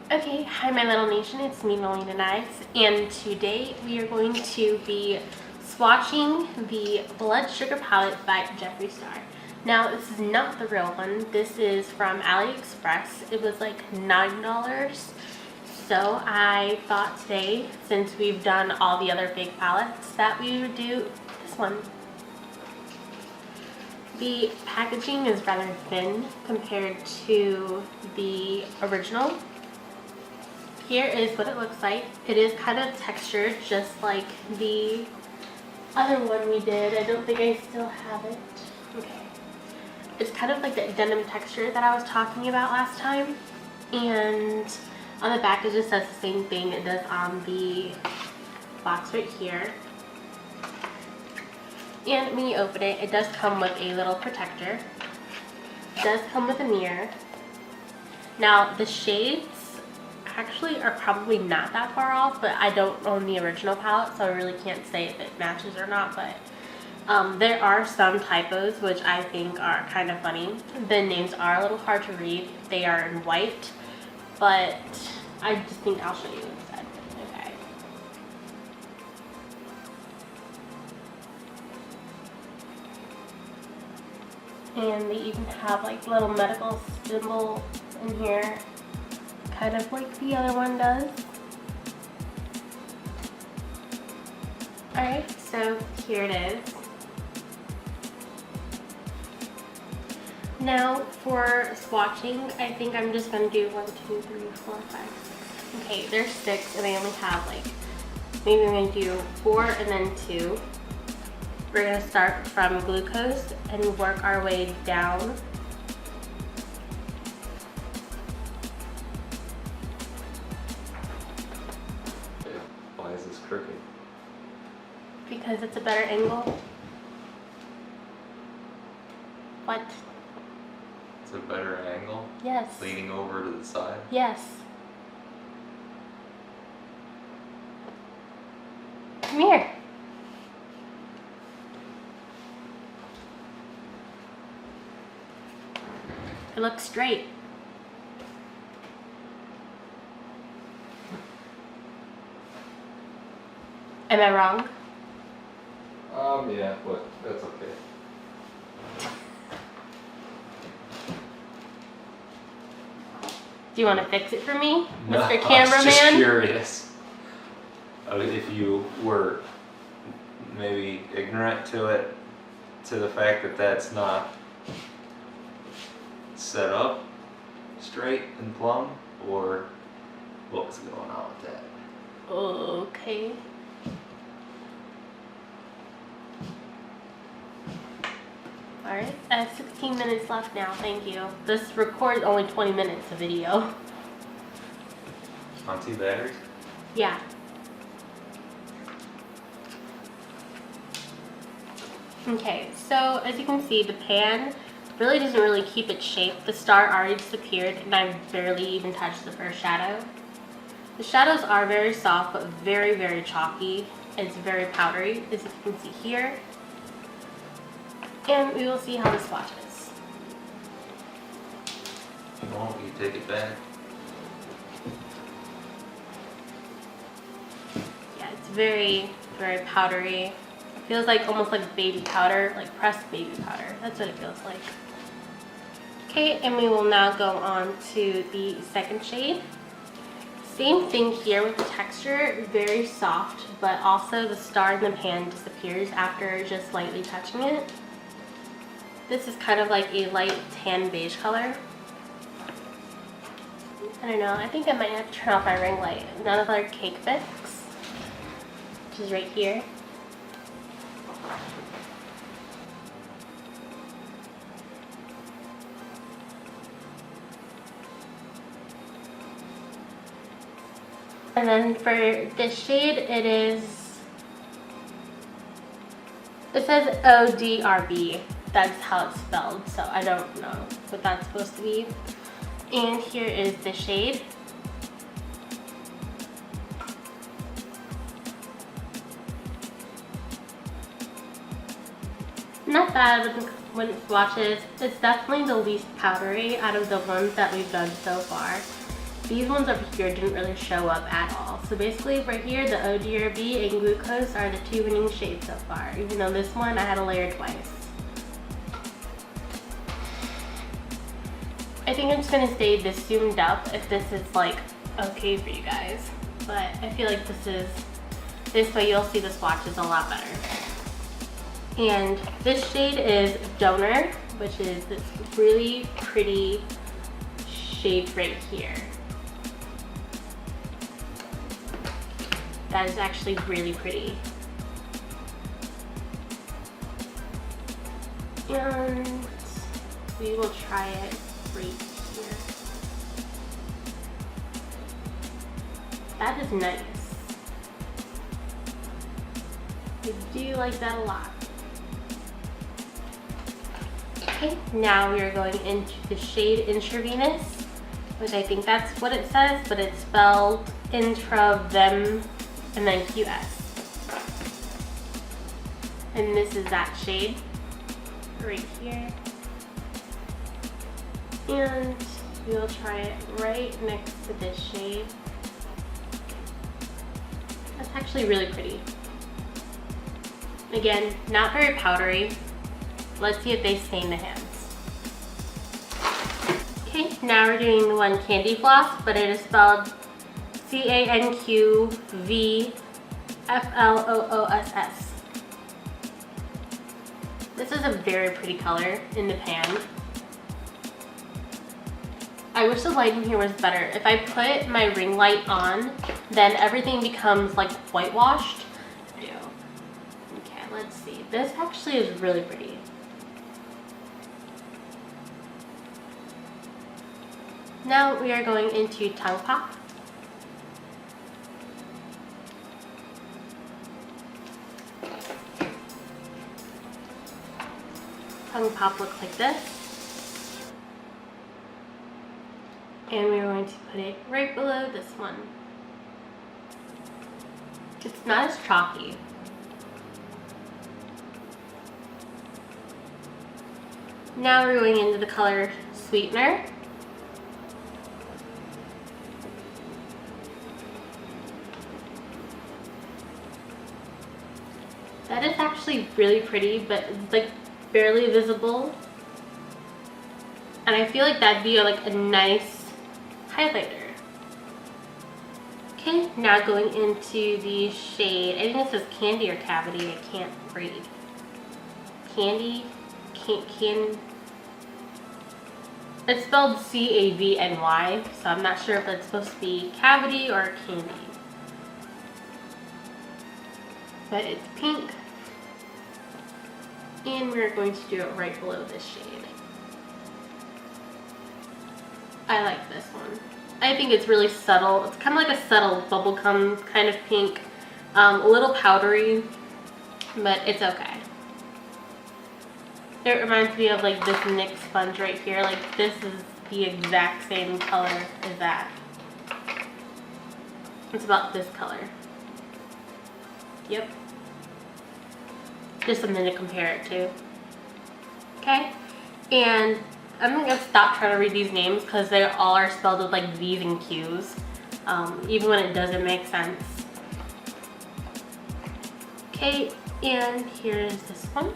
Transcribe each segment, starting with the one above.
Okay, hi my little nation, it's me Melina Knives, and today we are going to be swatching the Blood Sugar palette by Jeffree Star. Now this is not the real one, this is from AliExpress. It was like $9. So I thought today, since we've done all the other fake palettes, that we would do this one. The packaging is rather thin compared to the original. Here is what it looks like. It is kind of textured just like the other one we did. I don't think I still have it. Okay. It's kind of like the denim texture that I was talking about last time. And on the back it just says the same thing it does on the box right here. And when you open it, it does come with a little protector. It does come with a mirror. Now the shades actually are probably not that far off, but I don't own the original palette, so I really can't say if it matches or not, but there are some typos which I think are kind of funny. The names are a little hard to read. They are in white, but I just think I'll show you instead. Okay. And they even have like little medical symbol in here, kind of like the other one does. Alright, so here it is. Now for swatching, I think I'm just going to do 1, 2, 3, 4, 5, 6. Okay, there's 6 and I only have like, maybe I'm going to do 4 and then 2. We're going to start from glucose and work our way down. Why is this crooked? Because it's a better angle. What? It's a better angle? Yes. Leaning over to the side? Yes. Come here. It looks straight. Am I wrong? Yeah, but that's okay. Do you want to fix it for me, No, Mr. I was Cameraman? just curious. If you were maybe ignorant to it, to the fact that that's not set up straight and plumb, or what was going on with that? Okay. Alright, I have 16 minutes left now, thank you. This records only 20 minutes of video. On 2 batteries? Yeah. Okay, so as you can see, the pan really doesn't really keep its shape. The star already disappeared and I barely even touched the first shadow. The shadows are very soft but very, very chalky. It's very powdery, as you can see here. And we will see how this swatches. Won't you take it back? Yeah, it's very, very powdery. It feels like almost like baby powder, like pressed baby powder. That's what it feels like. Okay, and we will now go on to the second shade. Same thing here with the texture, very soft, but also the star in the pan disappears after just lightly touching it. This is kind of like a light tan beige color. I don't know, I think I might have to turn off my ring light. Another cake fix, which is right here. And then for this shade, it says ODRB. That's how it's spelled, so I don't know what that's supposed to be. And here is the shade. Not bad when swatches. It's definitely the least powdery out of the ones that we've done so far. these ones over here didn't really show up at all. So basically right here, the ODRB and Glucose are the two winning shades so far, even though this one I had to layer twice. I think I'm just gonna stay this zoomed up if this is like okay for you guys. But I feel like this way you'll see the swatches a lot better. And this shade is Donor, which is this really pretty shade right here. That is actually really pretty. And we will try it right here. That is nice. I do like that a lot. Okay, now we are going into the shade Intravenous, which I think that's what it says, but it's spelled Intravem and then QS. And this is that shade right here. And we'll try it right next to this shade. That's actually really pretty. Again, not very powdery. Let's see if they stain the hands. Okay, now we're doing the one Candy Floss, but it is spelled CANQVFLOOSS. This is a very pretty color in the pan. I wish the lighting here was better. If I put my ring light on, then everything becomes like whitewashed. Okay, let's see. This actually is really pretty. Now we are going into Tongue Pop. Tongue Pop looks like this. And we're going to put it right below this one. It's not as chalky. Now we're going into the color Sweetener. That is actually really pretty, but it's like barely visible. And I feel like that'd be like a nice highlighter. Okay, now going into the shade, I think this is Candy or Cavity, I can't read. Candy, it's spelled C-A-V-N-Y, so I'm not sure if it's supposed to be Cavity or Candy. But it's pink. And we're going to do it right below this shade. I like this one. I think it's really subtle. It's kind of like a subtle bubblegum kind of pink. A little powdery, but it's okay. It reminds me of like this NYX sponge right here. Like this is the exact same color as that. It's about this color. Yep. Just something to compare it to. Okay? And I'm gonna stop trying to read these names because they all are spelled with like V's and Q's. Even when it doesn't make sense. Okay, and here's this one.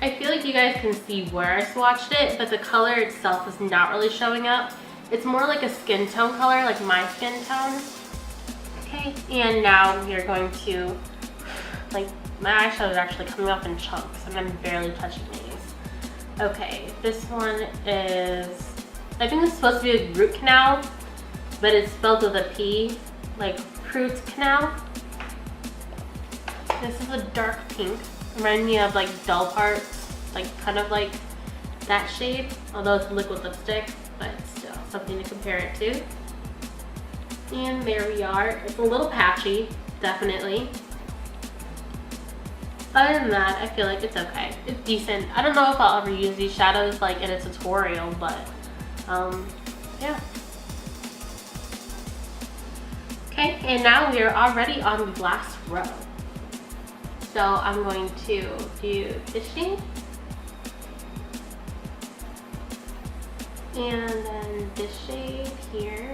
I feel like you guys can see where I swatched it, but the color itself is not really showing up. It's more like a skin tone color, like my skin tone. Okay, and now we are going to, like, my eyeshadow is actually coming off in chunks and I'm barely touching these. Okay, this one is, I think it's supposed to be a root canal, but it's spelled with a P, like fruit canal. This is a dark pink. Reminds me of like Dull Parts, like kind of like that shade, although it's liquid lipstick, but still something to compare it to. And there we are. It's a little patchy, definitely. Other than that, I feel like it's okay. It's decent. I don't know if I'll ever use these shadows like in a tutorial, but yeah. Okay, and now we are already on the last row. So I'm going to do this shade. And then this shade here.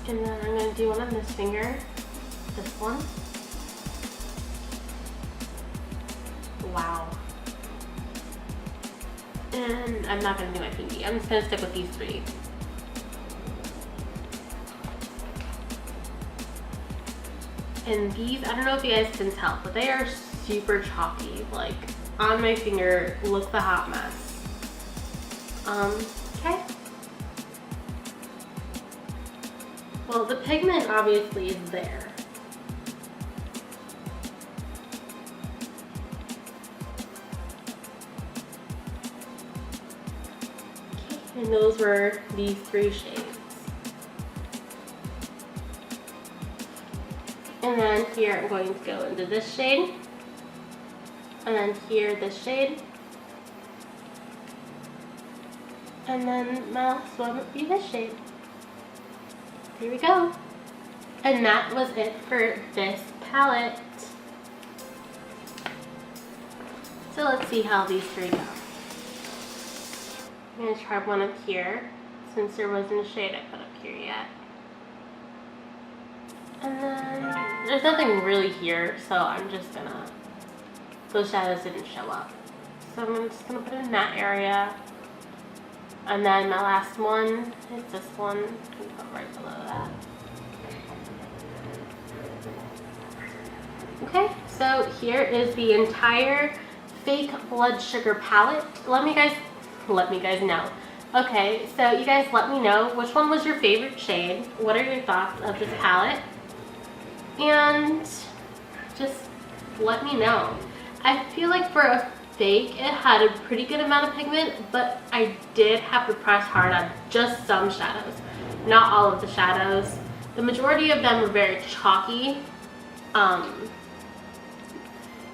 And then I'm going to do one on this finger. This one. Wow. And I'm not going to do my pinky. I'm just going to stick with these three. And these, I don't know if you guys can tell, but they are super chalky. Like, on my finger, look the hot mess. Okay. Well, the pigment obviously is there. Okay, and those were these three shades. And then here I'm going to go into this shade. And then here this shade. And then my last one would be this shade. There we go. And that was it for this palette. So let's see how these three go. I'm going to try one up here, since there wasn't a shade I put up here yet. And then there's nothing really here, so I'm just gonna, those shadows didn't show up. So I'm just gonna put it in that area. And then my last one is this one. I'm gonna put right below that. Okay, so here is the entire fake blood sugar palette. Let me guys know. Okay, so you guys let me know which one was your favorite shade. What are your thoughts of this palette? And just let me know. I feel like for a fake, it had a pretty good amount of pigment, but I did have to press hard on just some shadows. Not all of the shadows. The majority of them were very chalky.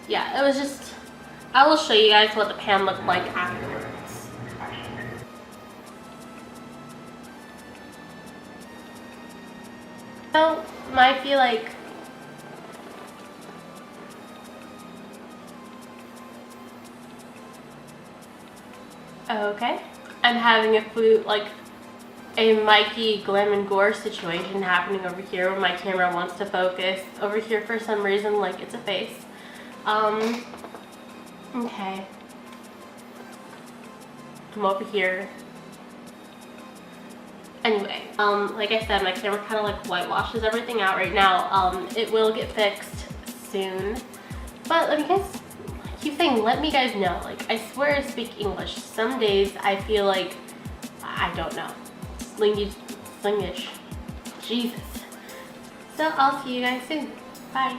Yeah, it was just, I will show you guys what the pan looked like afterwards. So, I feel like okay, I'm having a Mikey Glam and Gore situation happening over here when my camera wants to focus. Over here for some reason, like it's a face. Okay. I'm over here. Anyway, like I said, my camera kind of like whitewashes everything out right now. It will get fixed soon. But let me guys, I keep saying let me guys know. Like, I swear I speak English. Some days I feel like, I don't know. Slingish. Jesus. So I'll see you guys soon. Bye.